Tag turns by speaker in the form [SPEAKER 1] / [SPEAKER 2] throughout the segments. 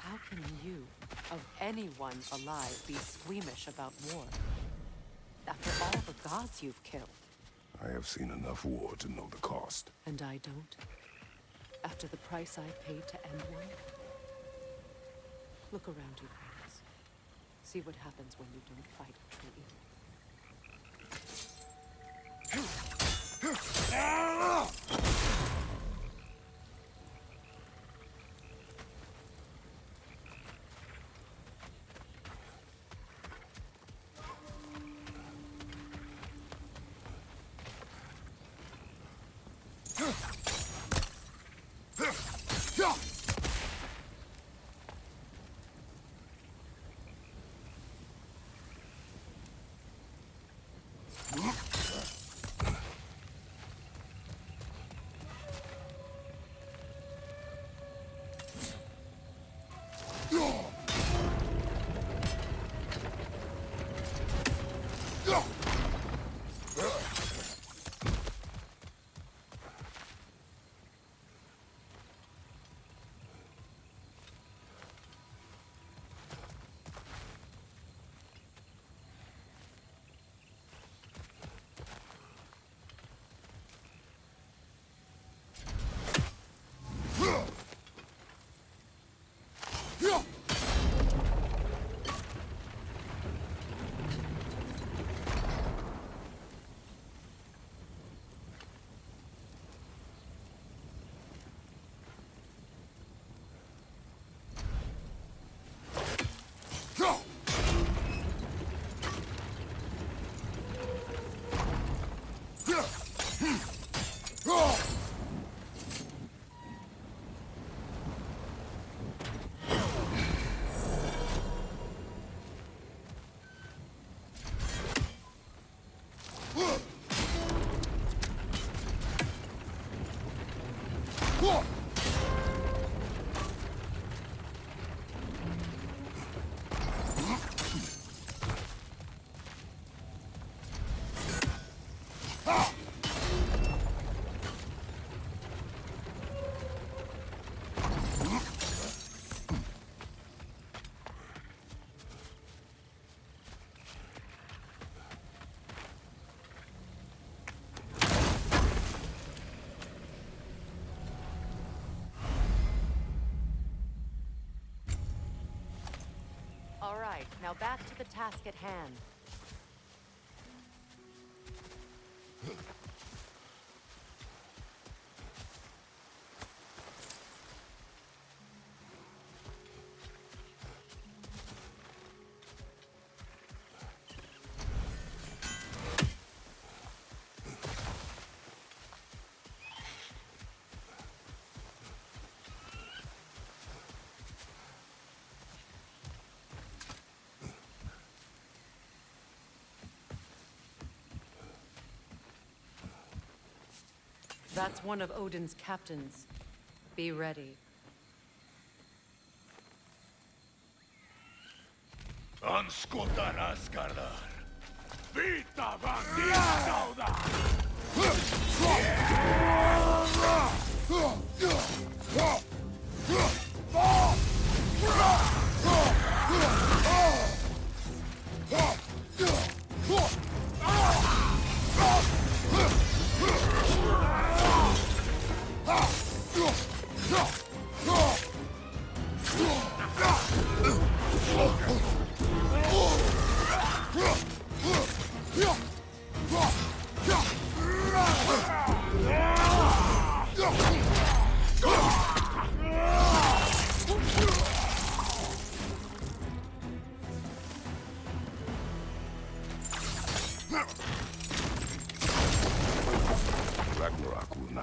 [SPEAKER 1] How can you, of anyone alive, be squeamish about war? After all the gods you've killed.
[SPEAKER 2] I have seen enough war to know the cost.
[SPEAKER 1] And I don't? After the price I paid to end one? Look around you, Prince. See what happens when you don't fight true evil. All right, now back to the task at hand. That's one of Odin's captains. Be ready.
[SPEAKER 3] Anskutan askardar. Vita vandina sauda.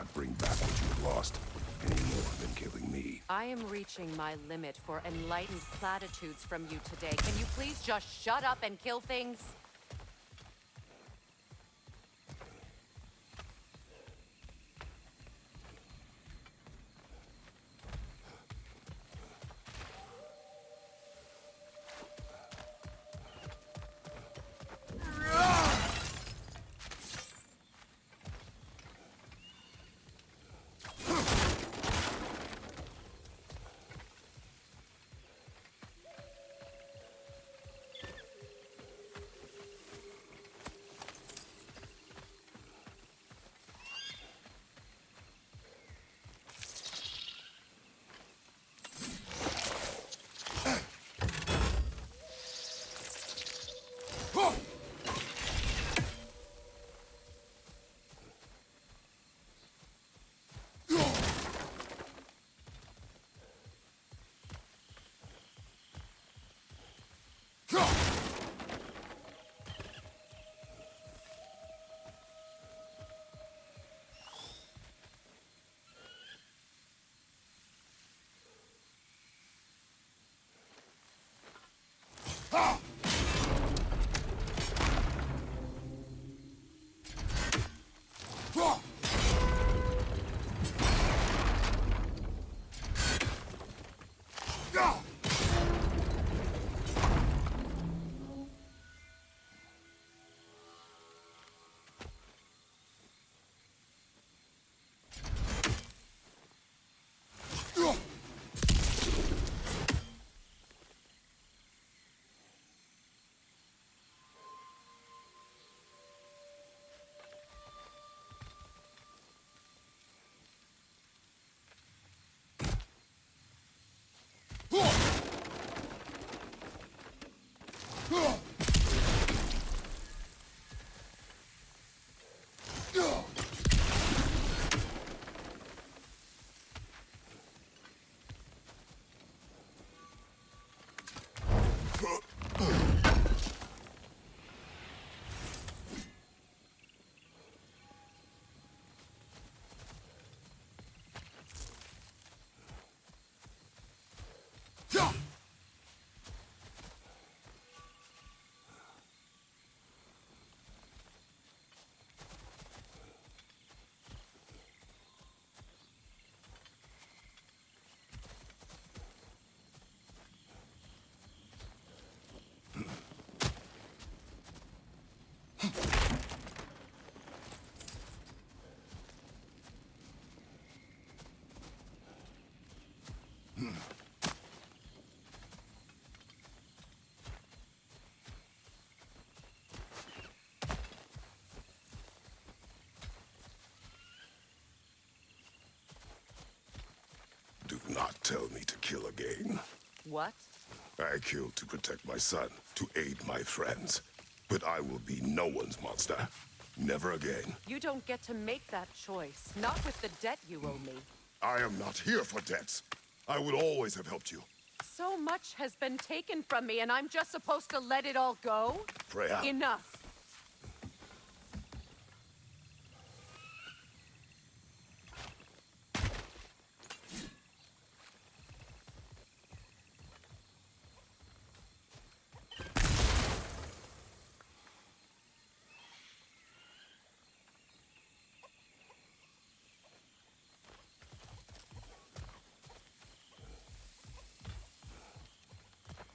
[SPEAKER 2] not bring back what you have lost, any more than killing me.
[SPEAKER 1] I am reaching my limit for enlightened platitudes from you today. Can you please just shut up and kill things?
[SPEAKER 2] Do not tell me to kill again.
[SPEAKER 1] What?
[SPEAKER 2] I killed to protect my son, to aid my friends. But I will be no one's monster. Never again.
[SPEAKER 1] You don't get to make that choice. Not with the debt you owe me.
[SPEAKER 2] I am not here for debts. I would always have helped you.
[SPEAKER 1] So much has been taken from me, and I'm just supposed to let it all go?
[SPEAKER 2] Freya.
[SPEAKER 1] Enough.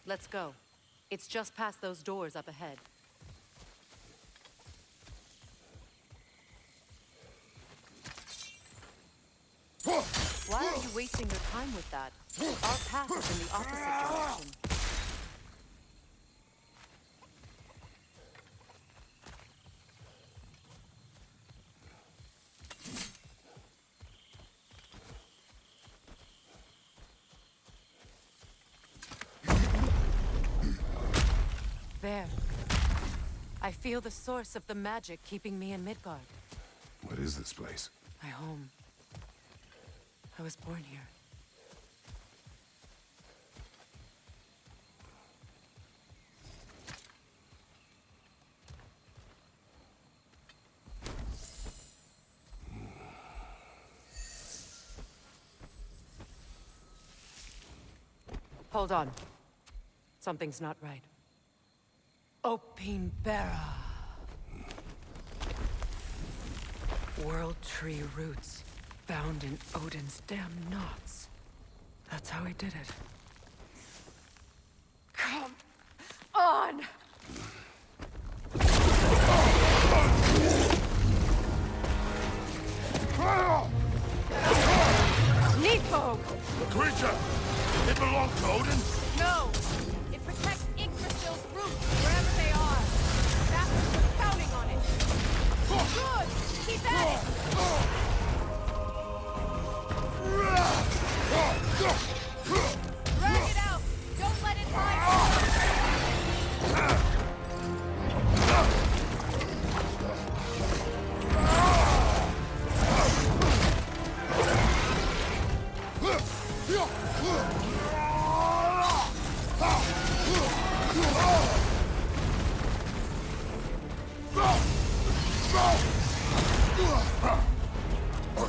[SPEAKER 1] Let's go. It's just past those doors up ahead. Why are you wasting your time with that? Our path is in the opposite direction. There. I feel the source of the magic keeping me in Midgard.
[SPEAKER 2] What is this place?
[SPEAKER 1] My home. I was born here. Hold on. Something's not right. Opinbera. World Tree roots found in Odin's damn knots. That's how he did it. Come on! Needfog!
[SPEAKER 3] The creature! It belongs to Odin?
[SPEAKER 1] No! It protects Yggdrasil's roots wherever they are. That was counting on it. Good! Keep at it! Drag it out! Don't let it hide!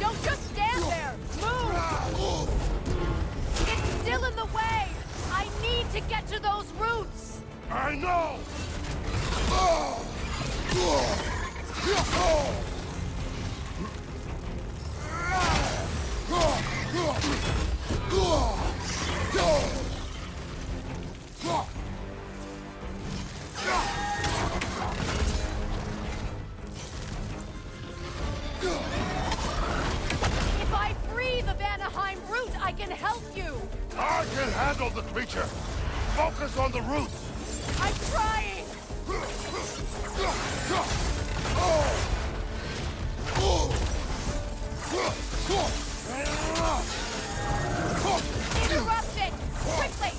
[SPEAKER 1] Don't just stand there! Move! It's still in the way! I need to get to those roots!
[SPEAKER 3] I know!
[SPEAKER 1] If I free the Vanaheim root, I can help you!
[SPEAKER 3] I can handle the creature! Focus on the roots!
[SPEAKER 1] I'm trying! Interrupt it! Quickly!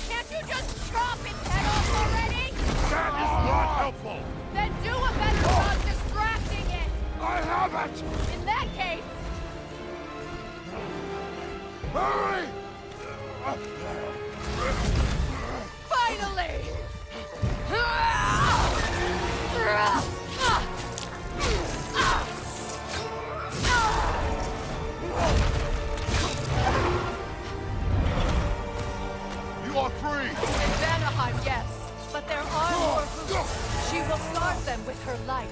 [SPEAKER 1] Can't you just chop its head off already?
[SPEAKER 3] That is not helpful!
[SPEAKER 1] Then do a better job distracting it!
[SPEAKER 3] I have it!
[SPEAKER 1] In that case,
[SPEAKER 3] Hurry!
[SPEAKER 1] finally!
[SPEAKER 3] You are free!
[SPEAKER 1] In Vanaheim, yes. But there are more roots. She will starve them with her light.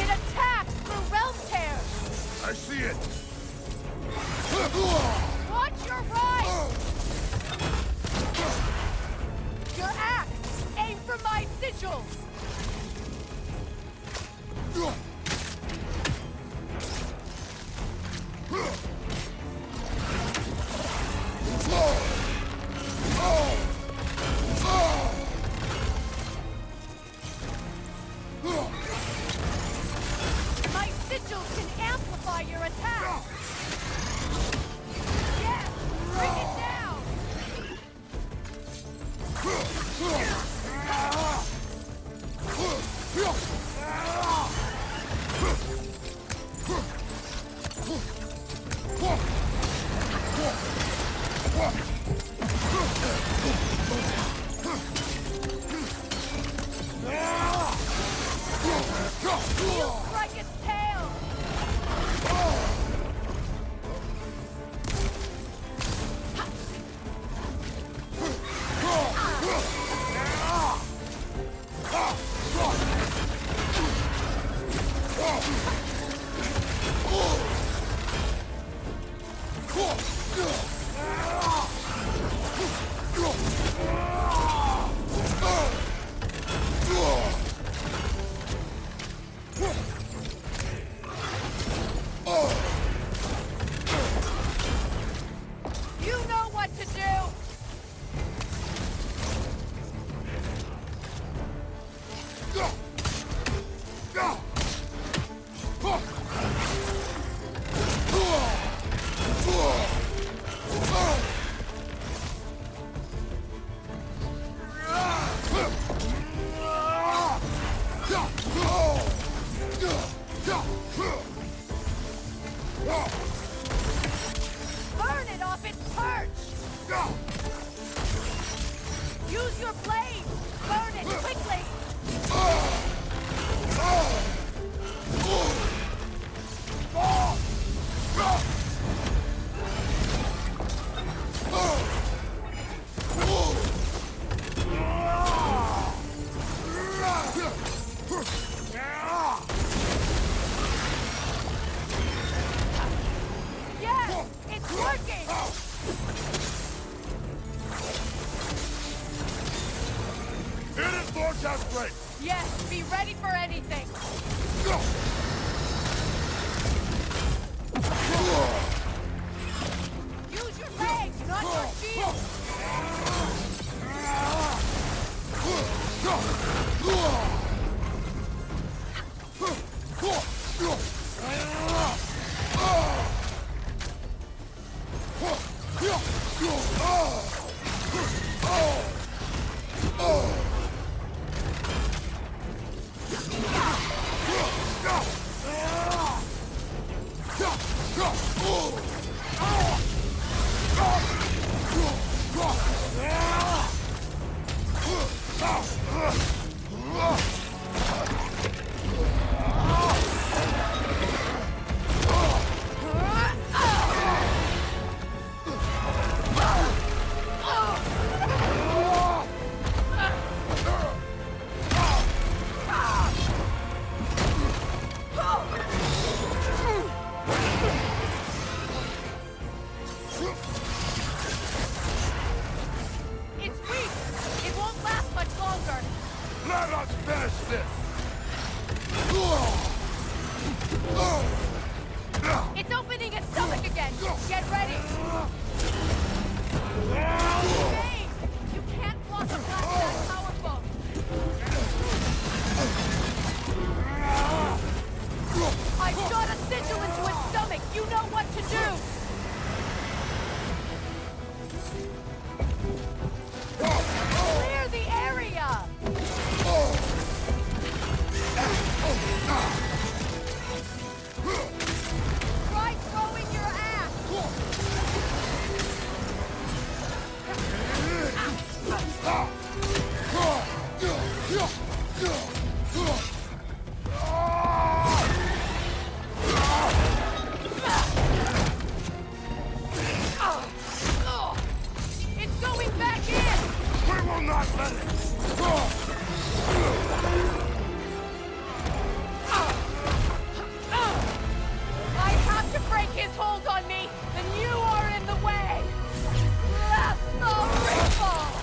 [SPEAKER 1] It attacks through realm tears.
[SPEAKER 3] I see it!
[SPEAKER 1] Watch your right! Your axe! Aim for my sigils! It's opening its stomach again! Get ready! Hey! You can't block a blast that powerful! I shot a sigil into its stomach! You know what to do! Clear the area! Try throwing your axe! It's going back in!
[SPEAKER 3] We will not let it!
[SPEAKER 1] I have to break his hold on me, and you are in the way! Blast the ripple!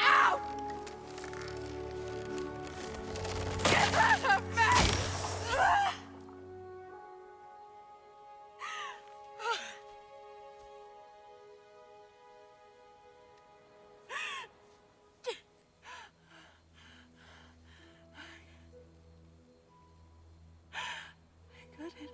[SPEAKER 1] Ow! Get out of me! I got it.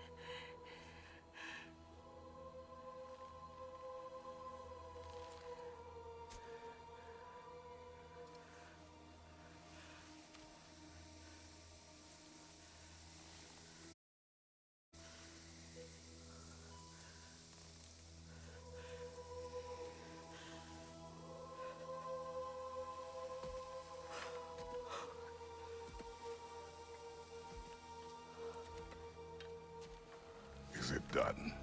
[SPEAKER 2] Is it done?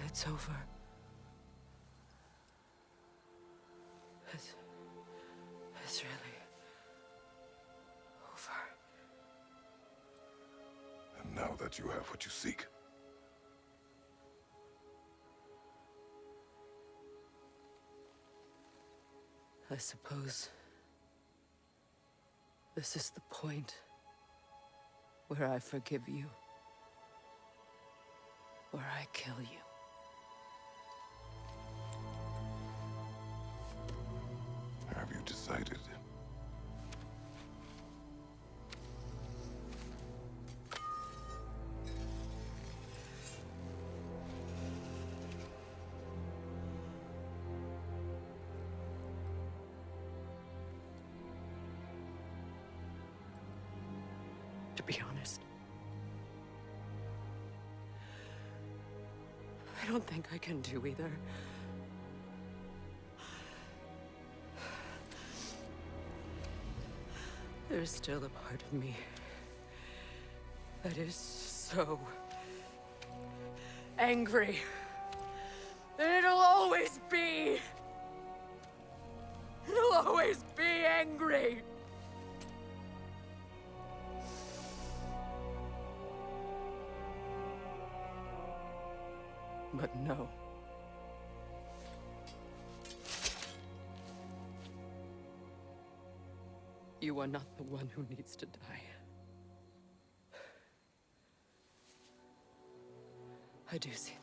[SPEAKER 4] It's over. It's really over.
[SPEAKER 2] And now that you have what you seek,
[SPEAKER 4] I suppose this is the point where I forgive you, where I kill you.
[SPEAKER 2] have you decided?
[SPEAKER 4] To be honest, I don't think I can do either. There's still a part of me that is so angry. And it'll always be. It'll always be angry. But no. You are not the one who needs to die. I do see that.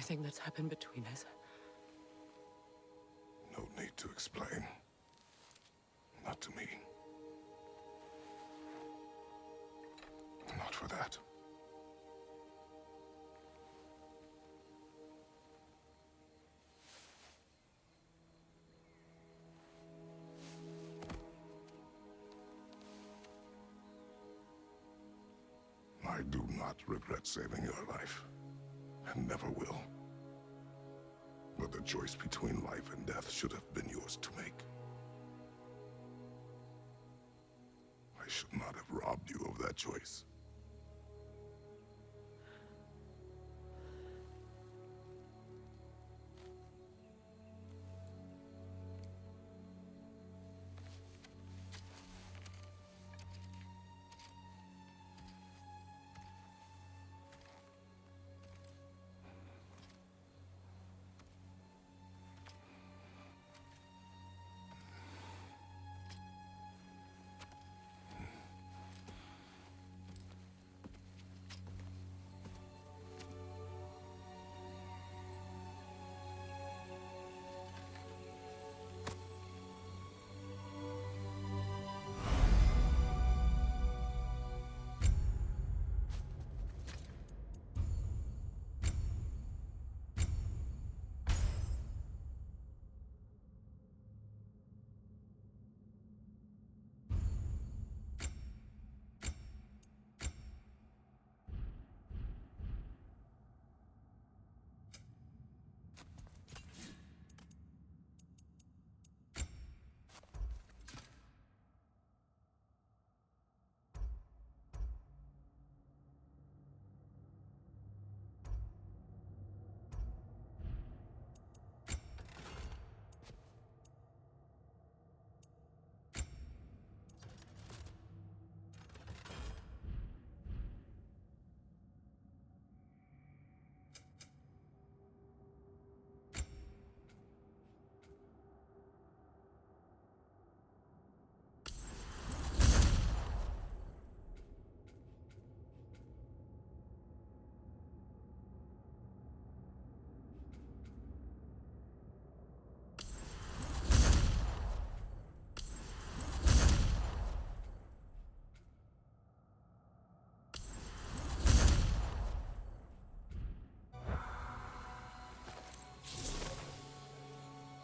[SPEAKER 4] everything that's happened between us.
[SPEAKER 2] No need to explain. Not to me. Not for that. I do not regret saving your life, and never will. But the choice between life and death should have been yours to make. I should not have robbed you of that choice.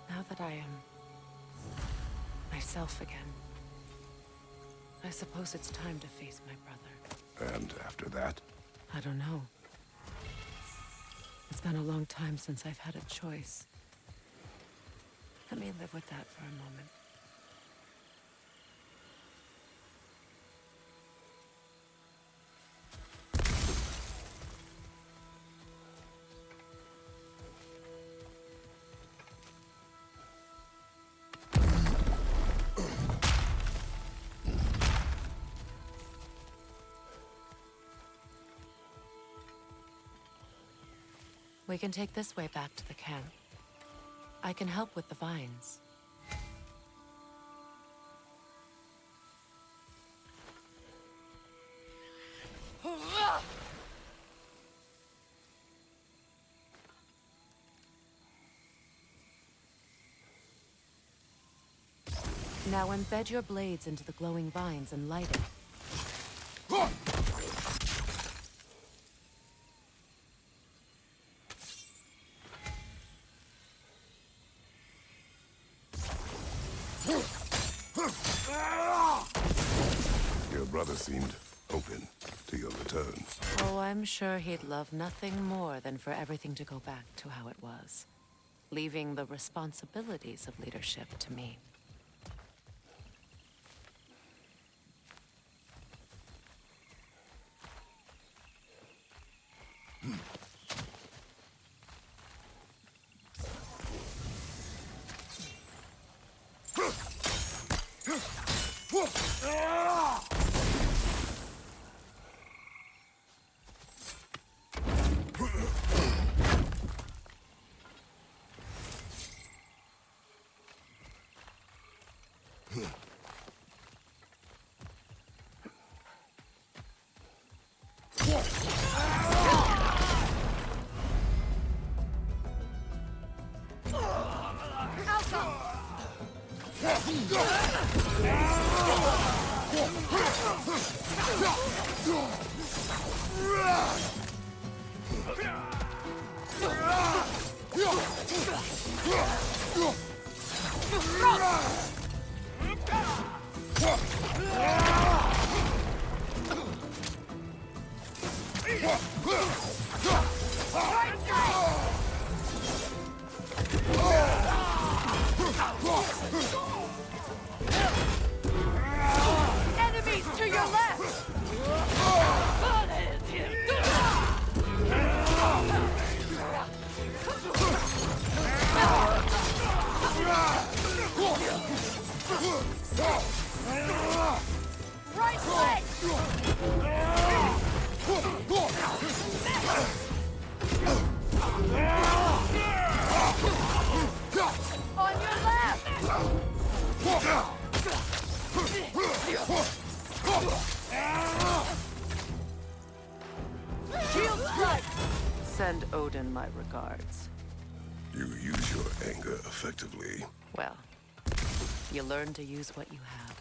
[SPEAKER 4] Now that I am myself again, I suppose it's time to face my brother.
[SPEAKER 2] And after that?
[SPEAKER 4] I don't know. It's been a long time since I've had a choice. Let me live with that for a moment. We can take this way back to the camp. I can help with the vines. Now embed your blades into the glowing vines and light it.
[SPEAKER 2] Your brother seemed open to your return.
[SPEAKER 4] Oh, I'm sure he'd love nothing more than for everything to go back to how it was, leaving the responsibilities of leadership to me.
[SPEAKER 1] some! Enemies to your left! Right leg! On your left! Shield strike!
[SPEAKER 4] Send Odin my regards.
[SPEAKER 2] You use your anger effectively.
[SPEAKER 4] Well, you learn to use what you have.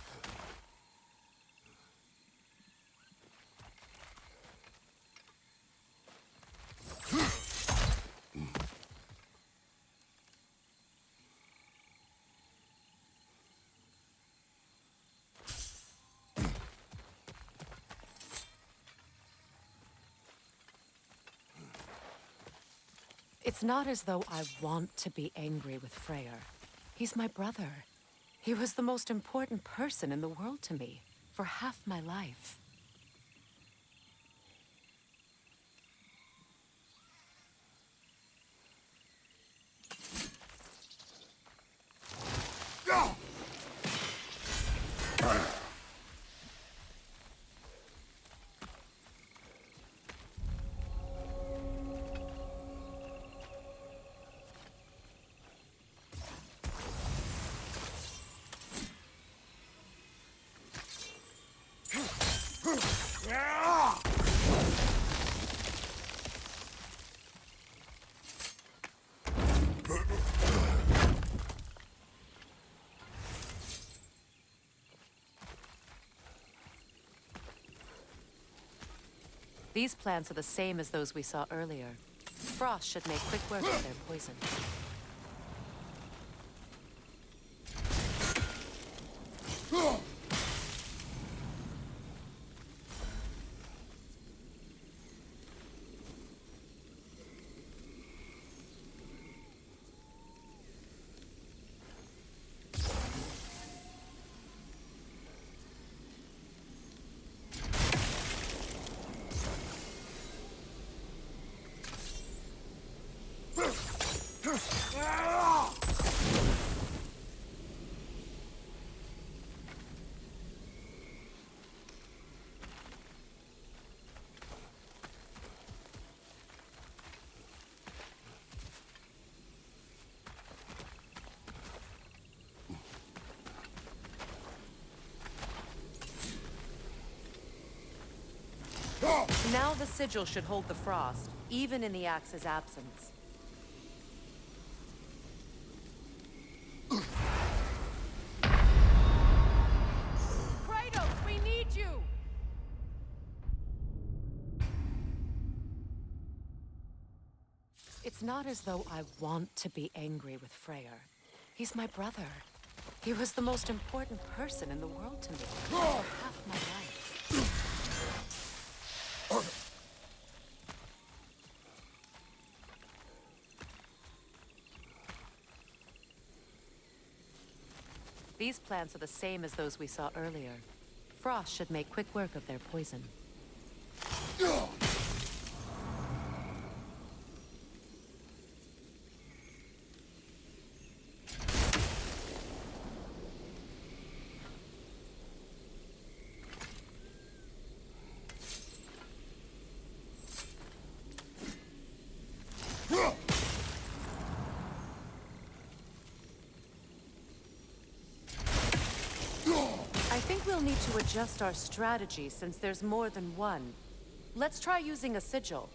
[SPEAKER 4] It's not as though I want to be angry with Freyr. He's my brother. He was the most important person in the world to me for half my life. These plants are the same as those we saw earlier. Frost should make quick work of their poison. Now the sigil should hold the frost, even in the axe's absence.
[SPEAKER 1] Kratos, we need you!
[SPEAKER 4] It's not as though I want to be angry with Freyr. He's my brother. He was the most important person in the world to me for half my life. These plants are the same as those we saw earlier. Frost should make quick work of their poison. I think we'll need to adjust our strategy since there's more than one. Let's try using a sigil.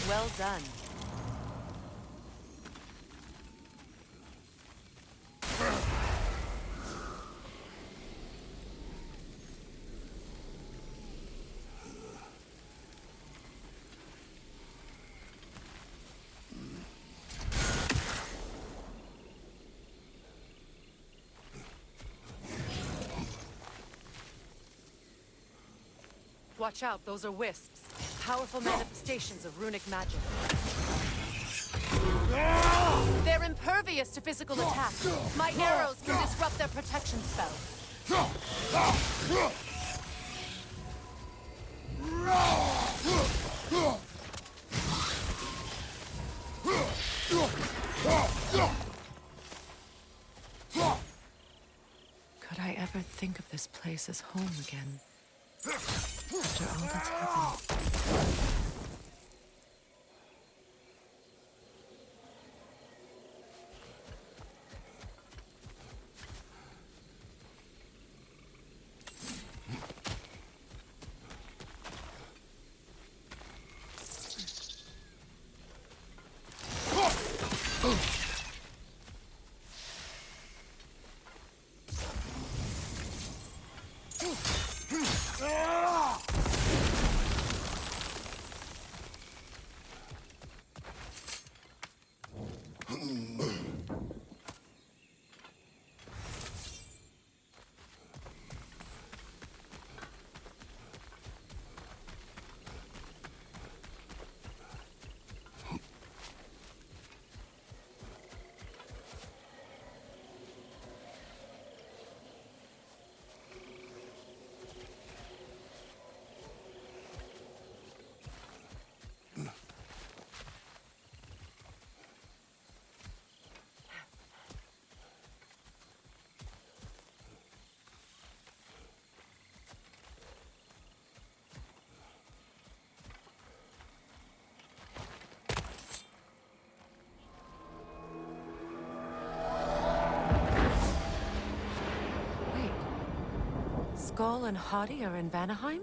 [SPEAKER 4] Well done. Watch out, those are wisps. Powerful manifestations of runic magic. They're impervious to physical attack. My arrows can disrupt their protection spell. Could I ever think of this place as home again? After all that's happened. Skull and Hati are in Vanaheim?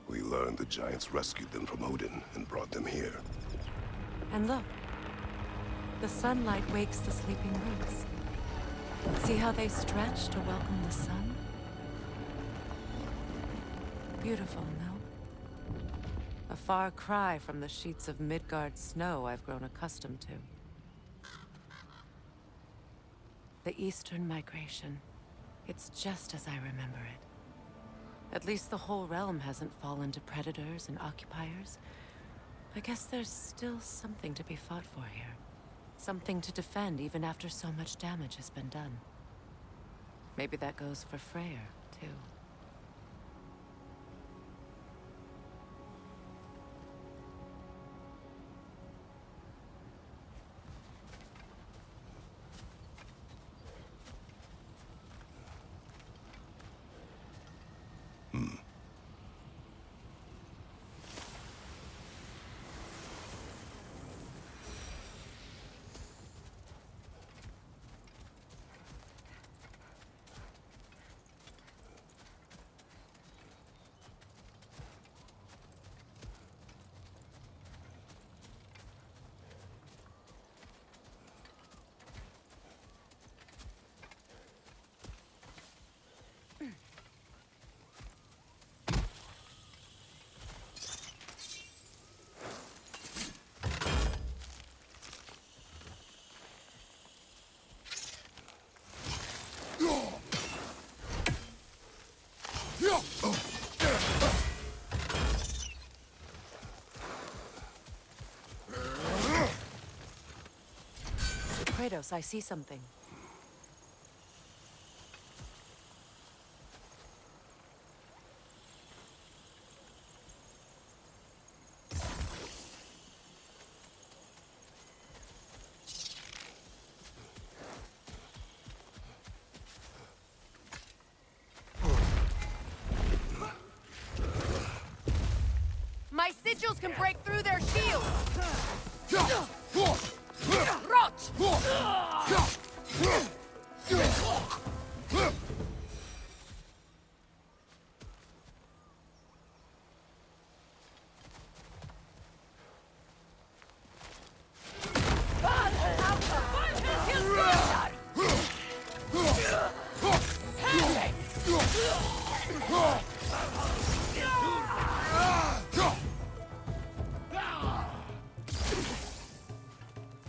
[SPEAKER 2] We learned the giants rescued them from Odin and brought them here.
[SPEAKER 4] And look. The sunlight wakes the sleeping roots. See how they stretch to welcome the sun? Beautiful, no? A far cry from the sheets of Midgard snow I've grown accustomed to. The Eastern Migration. It's just as I remember it. At least the whole realm hasn't fallen to predators and occupiers. I guess there's still something to be fought for here. Something to defend even after so much damage has been done. Maybe that goes for Freyr, too. Kratos, I see something.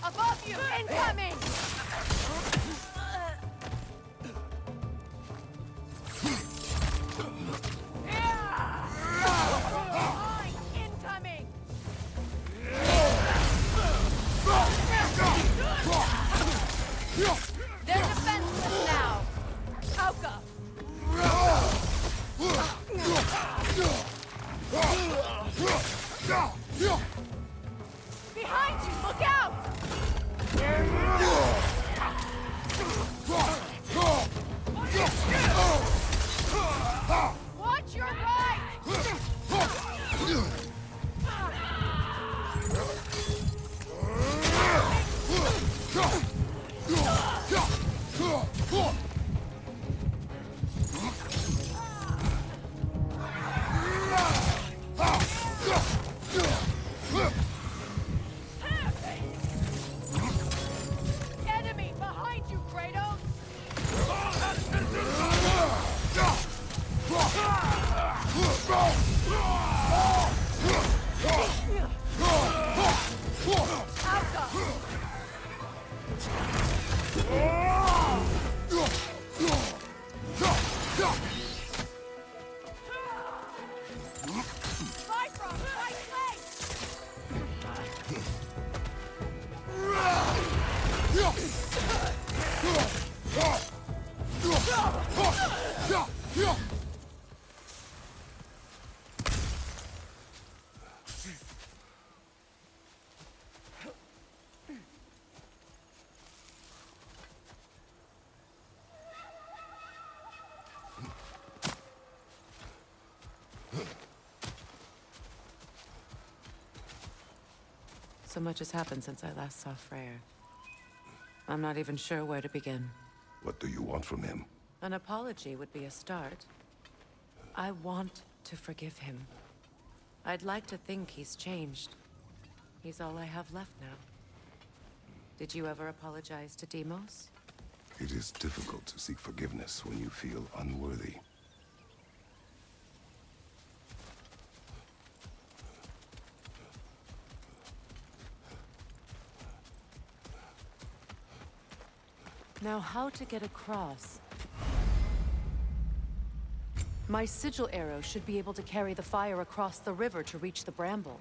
[SPEAKER 1] Above you! Incoming! Behind! Incoming! They're defenseless now! Auka! Behind you! Look out! Watch your right! Enemy behind you, Kratos! Bifrost, right leg!
[SPEAKER 4] So much has happened since I last saw Freyr. I'm not even sure where to begin.
[SPEAKER 2] What do you want from him?
[SPEAKER 4] An apology would be a start. I want to forgive him. I'd like to think he's changed. He's all I have left now. Did you ever apologize to Deimos?
[SPEAKER 2] It is difficult to seek forgiveness when you feel unworthy.
[SPEAKER 4] Now, how to get across? My sigil arrow should be able to carry the fire across the river to reach the bramble.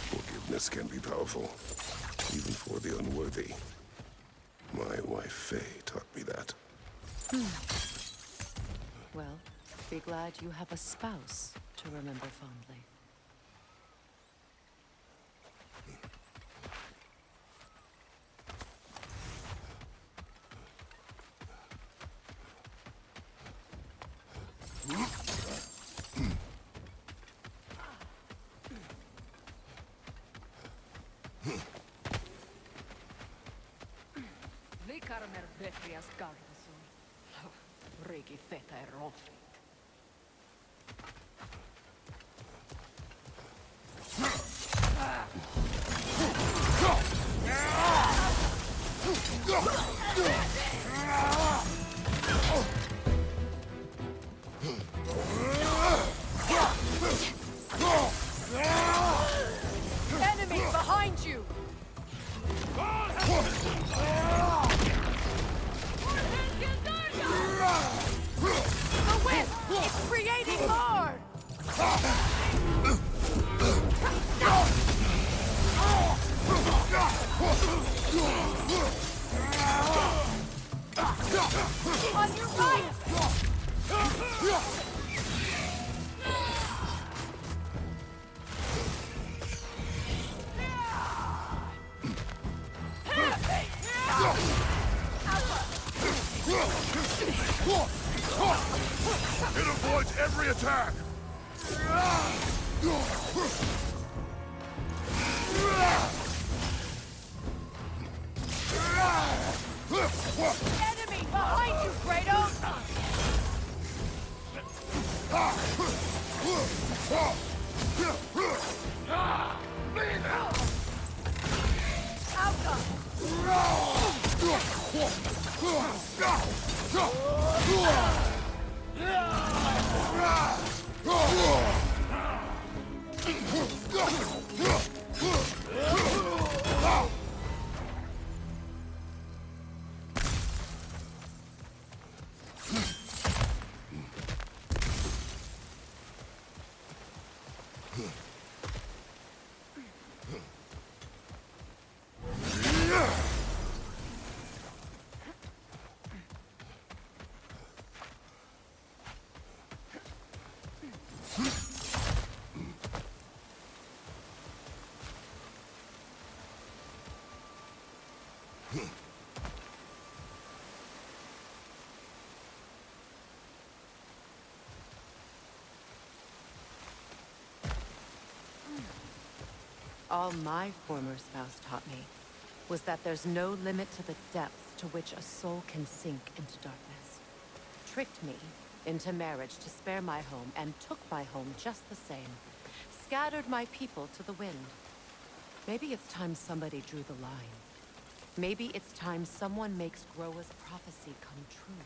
[SPEAKER 2] Forgiveness can be powerful, even for the unworthy. My wife Faye taught me that.
[SPEAKER 4] Well, be glad you have a spouse to remember fondly.
[SPEAKER 5] Carmer Betrias Garrison. Regi feta e ronfi.
[SPEAKER 1] Enemy behind you! The wind! It's creating more! On your right!
[SPEAKER 3] It avoids every attack!
[SPEAKER 1] Enemy behind you, Kratos!
[SPEAKER 4] All my former spouse taught me was that there's no limit to the depths to which a soul can sink into darkness. Tricked me into marriage to spare my home and took my home just the same. Scattered my people to the wind. Maybe it's time somebody drew the line. Maybe it's time someone makes Groa's prophecy come true.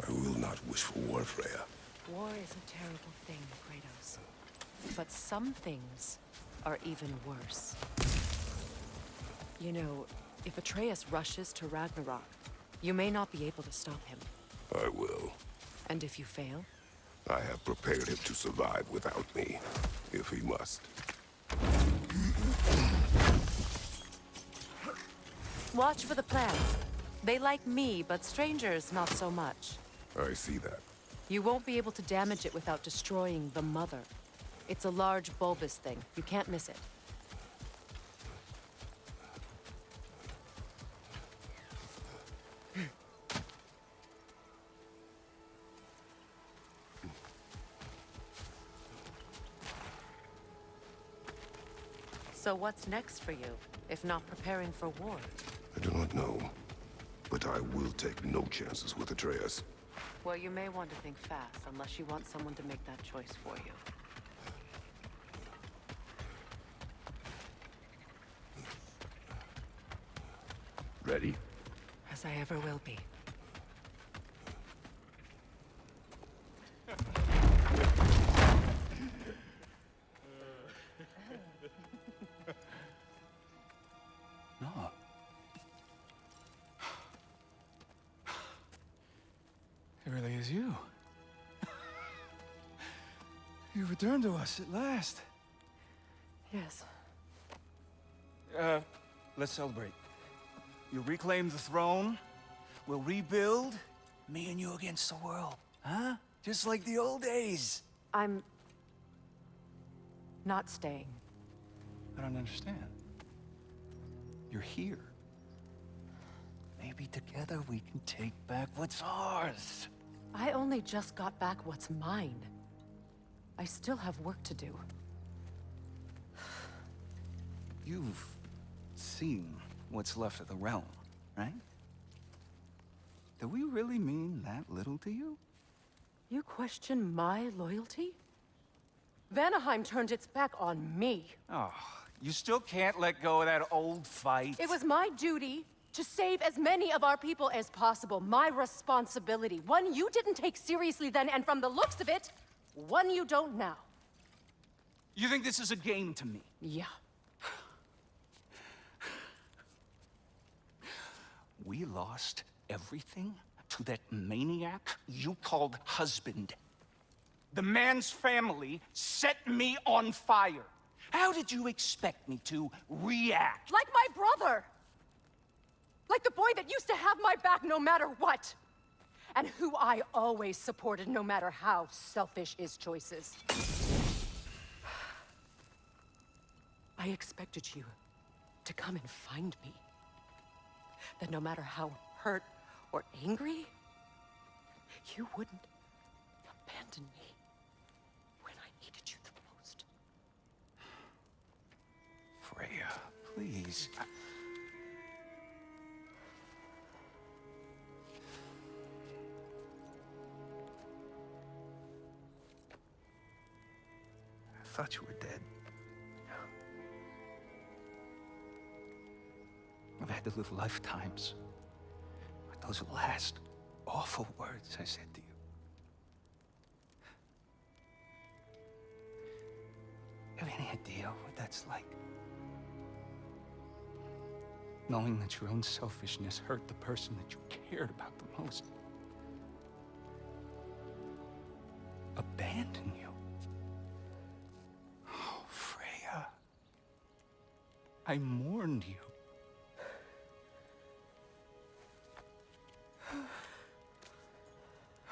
[SPEAKER 2] I will not wish for war, Freya.
[SPEAKER 4] War is a terrible thing, Kratos. But some things are even worse. You know, if Atreus rushes to Ragnarok, you may not be able to stop him.
[SPEAKER 2] I will.
[SPEAKER 4] And if you fail?
[SPEAKER 2] I have prepared him to survive without me, if he must.
[SPEAKER 4] Watch for the plants. They like me, but strangers not so much.
[SPEAKER 2] I see that.
[SPEAKER 4] You won't be able to damage it without destroying the mother. It's a large bulbous thing. You can't miss it. So what's next for you, if not preparing for war?
[SPEAKER 2] I do not know, but I will take no chances with Atreus.
[SPEAKER 4] Well, you may want to think fast, unless you want someone to make that choice for you.
[SPEAKER 3] Ready?
[SPEAKER 4] As I ever will be.
[SPEAKER 6] No. It really is you. You returned to us at last.
[SPEAKER 4] Yes.
[SPEAKER 6] Let's celebrate. You reclaim the throne. We'll rebuild. Me and you against the world. Huh? Just like the old days.
[SPEAKER 4] I'm not staying.
[SPEAKER 6] I don't understand. You're here. Maybe together we can take back what's ours.
[SPEAKER 4] I only just got back what's mine. I still have work to do.
[SPEAKER 6] You've seen what's left of the realm, right? Do we really mean that little to you?
[SPEAKER 4] You question my loyalty? Vanaheim turned its back on me.
[SPEAKER 6] Oh, you still can't let go of that old fight?
[SPEAKER 4] It was my duty to save as many of our people as possible. My responsibility. One you didn't take seriously then, and from the looks of it, one you don't now.
[SPEAKER 6] You think this is a game to me?
[SPEAKER 4] Yeah.
[SPEAKER 6] We lost everything to that maniac you called husband. The man's family set me on fire. How did you expect me to react?
[SPEAKER 4] Like my brother! Like the boy that used to have my back no matter what! And who I always supported no matter how selfish his choices. I expected you to come and find me. That no matter how hurt or angry, you wouldn't abandon me when I needed you the most.
[SPEAKER 6] Freya, please. I thought you were dead. I've had to live lifetimes with those last awful words I said to you. You have any idea what that's like? Knowing that your own selfishness hurt the person that you cared about the most. Abandon you. Oh, Freya. I mourned you.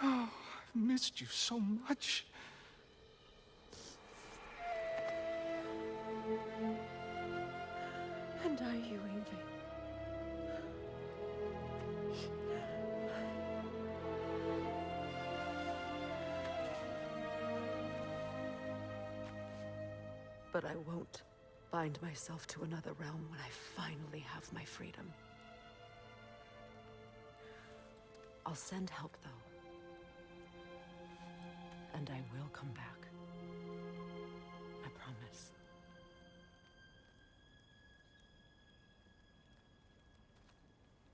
[SPEAKER 6] Oh, I've missed you so much.
[SPEAKER 4] And are you, Ingrid? But I won't bind myself to another realm when I finally have my freedom. I'll send help, though. And I will come back. I promise.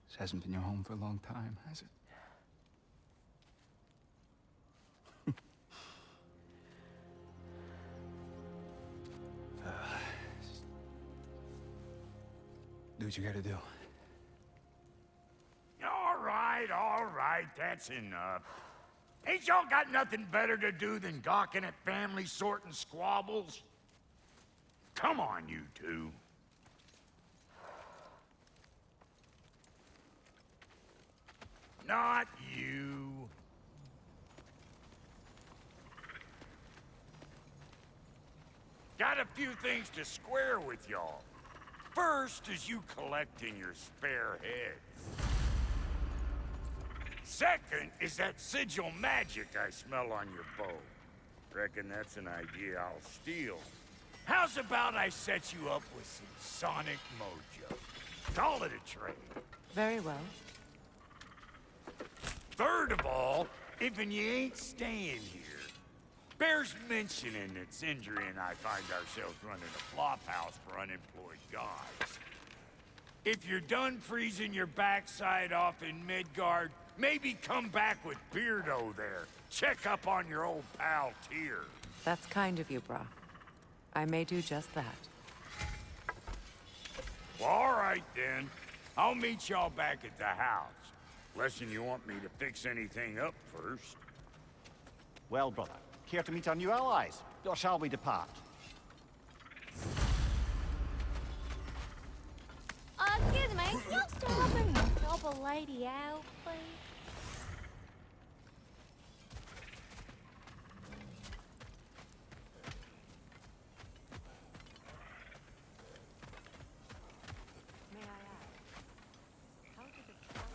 [SPEAKER 6] This hasn't been your home for a long time, has it? Do what you gotta do.
[SPEAKER 3] All right, that's enough. Ain't y'all got nothing better to do than gawking at family sorting squabbles? Come on, you two. Not you. Got a few things to square with y'all. First is you collecting your spare heads. Second is that sigil magic I smell on your bow. Reckon that's an idea I'll steal. How's about I set you up with some sonic mojo? Call it a trade.
[SPEAKER 4] Very well.
[SPEAKER 3] Third of all, if you ain't staying here, bears mentioning that Sindri and I find ourselves running a flop house for unemployed gods. If you're done freezing your backside off in Midgard, maybe come back with Beardo there. Check up on your old pal Tyr.
[SPEAKER 4] That's kind of you, brah. I may do just that.
[SPEAKER 3] Well, all right then. I'll meet y'all back at the house. Unless you want me to fix anything up first.
[SPEAKER 7] Well, brother, care to meet our new allies? Or shall we depart?
[SPEAKER 1] Excuse me, y'all still helping help a lady out, please?
[SPEAKER 4] May I ask, how did the trust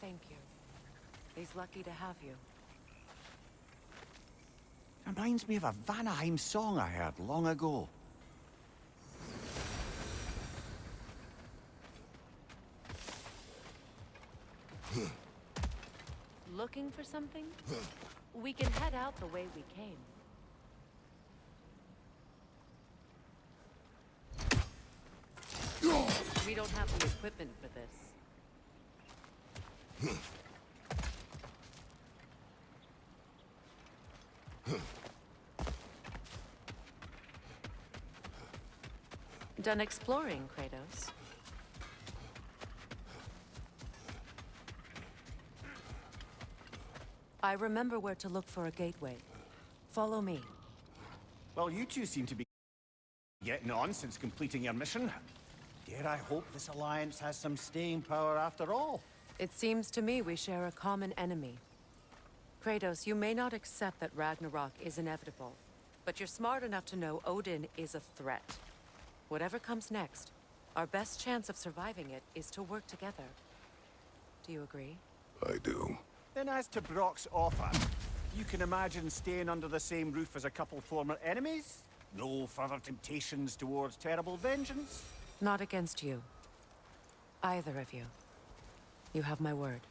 [SPEAKER 4] Thank you. He's lucky to have you.
[SPEAKER 7] Reminds me of a Vanaheim song I heard long ago.
[SPEAKER 4] Looking for something? We can head out the way we came. We don't have the equipment for this. Done exploring, Kratos? I remember where to look for a gateway. Follow me.
[SPEAKER 7] Well, you two seem to be getting on since completing your mission. Dare I hope this alliance has some staying power after all?
[SPEAKER 4] It seems to me we share a common enemy. Kratos, you may not accept that Ragnarok is inevitable, but you're smart enough to know Odin is a threat. Whatever comes next, our best chance of surviving it is to work together. Do you agree?
[SPEAKER 2] I do.
[SPEAKER 7] Then as to Brock's offer, you can imagine staying under the same roof as a couple former enemies? No further temptations towards terrible vengeance?
[SPEAKER 4] Not against you. Either of you. You have my word.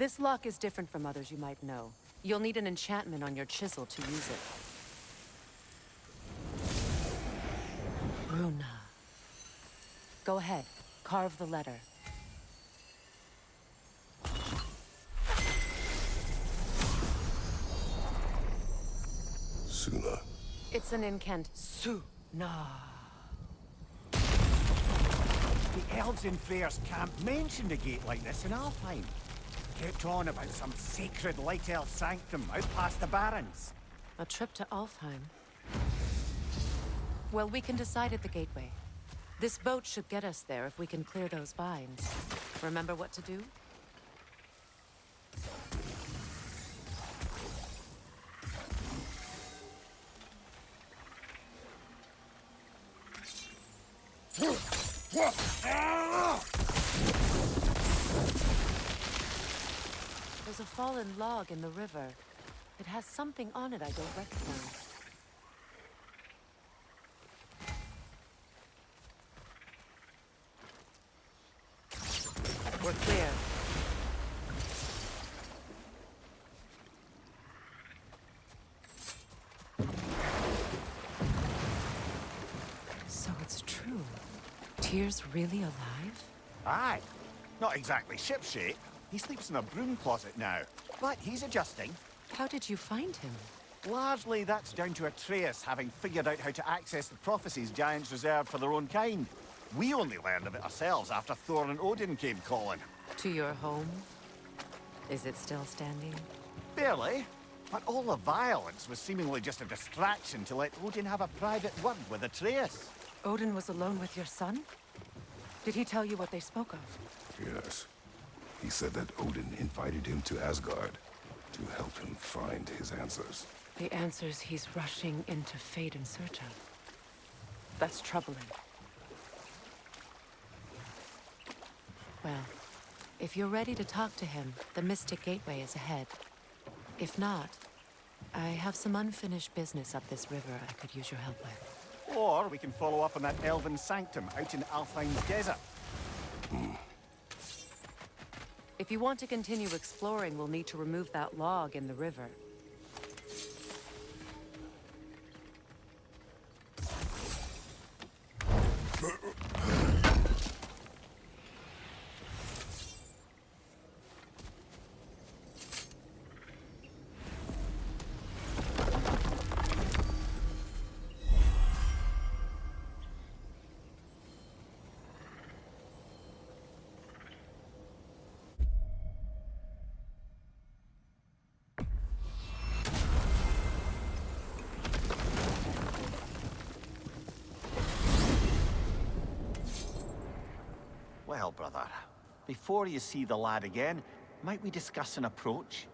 [SPEAKER 4] This lock is different from others you might know. You'll need an enchantment on your chisel to use it. Runa. Go ahead. Carve the letter.
[SPEAKER 2] Suna.
[SPEAKER 4] It's an incant. Suna.
[SPEAKER 7] The elves in Freyr's camp mentioned a gate like this in Alfheim. Kept on about some sacred light elf sanctum out past the Barrens.
[SPEAKER 4] A trip to Alfheim. Well, we can decide at the gateway. This boat should get us there if we can clear those vines. Remember what to do? There's a fallen log in the river. It has something on it I don't recognize. We're clear. So it's true. Tyr's really alive?
[SPEAKER 7] Aye. Not exactly shipshape. He sleeps in a broom closet now. But he's adjusting.
[SPEAKER 4] How did you find him?
[SPEAKER 7] Largely, that's down to Atreus having figured out how to access the prophecies giants reserved for their own kind. We only learned of it ourselves after Thor and Odin came calling.
[SPEAKER 4] To your home? Is it still standing?
[SPEAKER 7] Barely. But all the violence was seemingly just a distraction to let Odin have a private word with Atreus.
[SPEAKER 4] Odin was alone with your son? Did he tell you what they spoke of?
[SPEAKER 2] Yes. He said that Odin invited him to Asgard to help him find his answers.
[SPEAKER 4] The answers he's rushing into fate in search of. That's troubling. Well, if you're ready to talk to him, the Mystic Gateway is ahead. If not, I have some unfinished business up this river I could use your help with.
[SPEAKER 7] Or we can follow up on that elven sanctum out in Alfheim's desert.
[SPEAKER 4] If you want to continue exploring, we'll need to remove that log in the river.
[SPEAKER 7] Well, brother, before you see the lad again, might we discuss an approach?